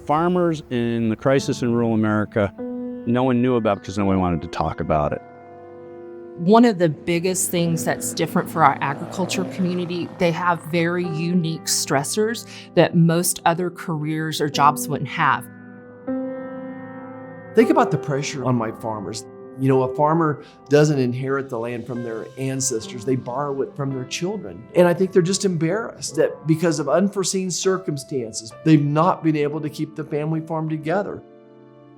farmers in the crisis in rural America, no one knew about because no one wanted to talk about it. One of the biggest things that's different for our agriculture community, they have very unique stressors that most other careers or jobs wouldn't have. Think about the pressure on my farmers. You know, a farmer doesn't inherit the land from their ancestors. They borrow it from their children. And I think they're just embarrassed that because of unforeseen circumstances, they've not been able to keep the family farm together.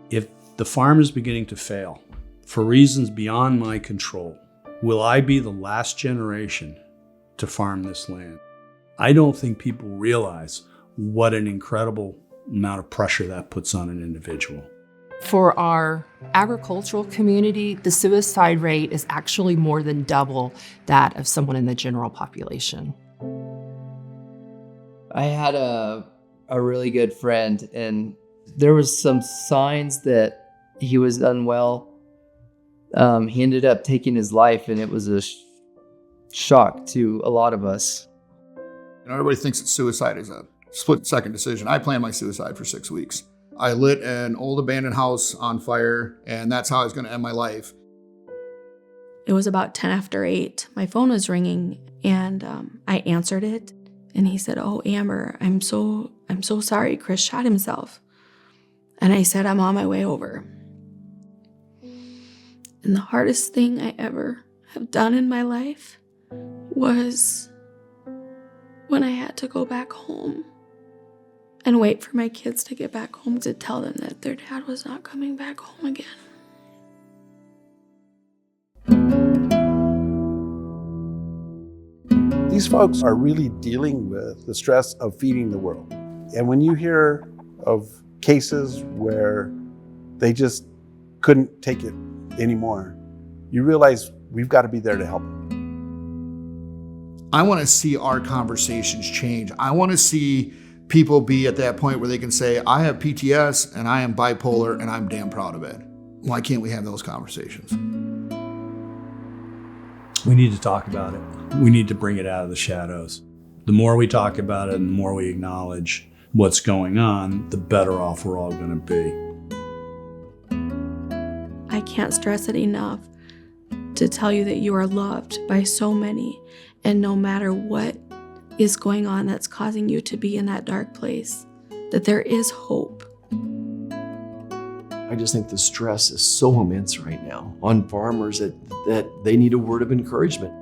If the farm is beginning to fail for reasons beyond my control, will I be the last generation to farm this land? I don't think people realize what an incredible amount of pressure that puts on an individual. For our agricultural community, the suicide rate is actually more than double that of someone in the general population. I had a really good friend, and there was some signs that he was unwell. He ended up taking his life, and it was a shock to a lot of us. Everybody thinks that suicide is a split-second decision. I planned my suicide for 6 weeks. I lit an old abandoned house on fire, and that's how I was going to end my life. It was about 10 after 8. My phone was ringing, and I answered it. And he said, "Oh, Amber, I'm so sorry. Chris shot himself." And I said, "I'm on my way over." And the hardest thing I ever have done in my life was when I had to go back home and wait for my kids to get back home to tell them that their dad was not coming back home again. These folks are really dealing with the stress of feeding the world. And when you hear of cases where they just couldn't take it anymore, you realize we've got to be there to help them. I want to see our conversations change. I want to see people be at that point where they can say, I have PTS and I am bipolar and I'm damn proud of it. Why can't we have those conversations? We need to talk about it. We need to bring it out of the shadows. The more we talk about it and the more we acknowledge what's going on, the better off we're all going to be. I can't stress it enough to tell you that you are loved by so many, and no matter what is going on that's causing you to be in that dark place, that there is hope. I just think the stress is so immense right now on farmers that they need a word of encouragement.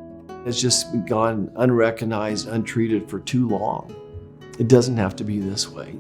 It's just gone unrecognized, untreated for too long. It doesn't have to be this way.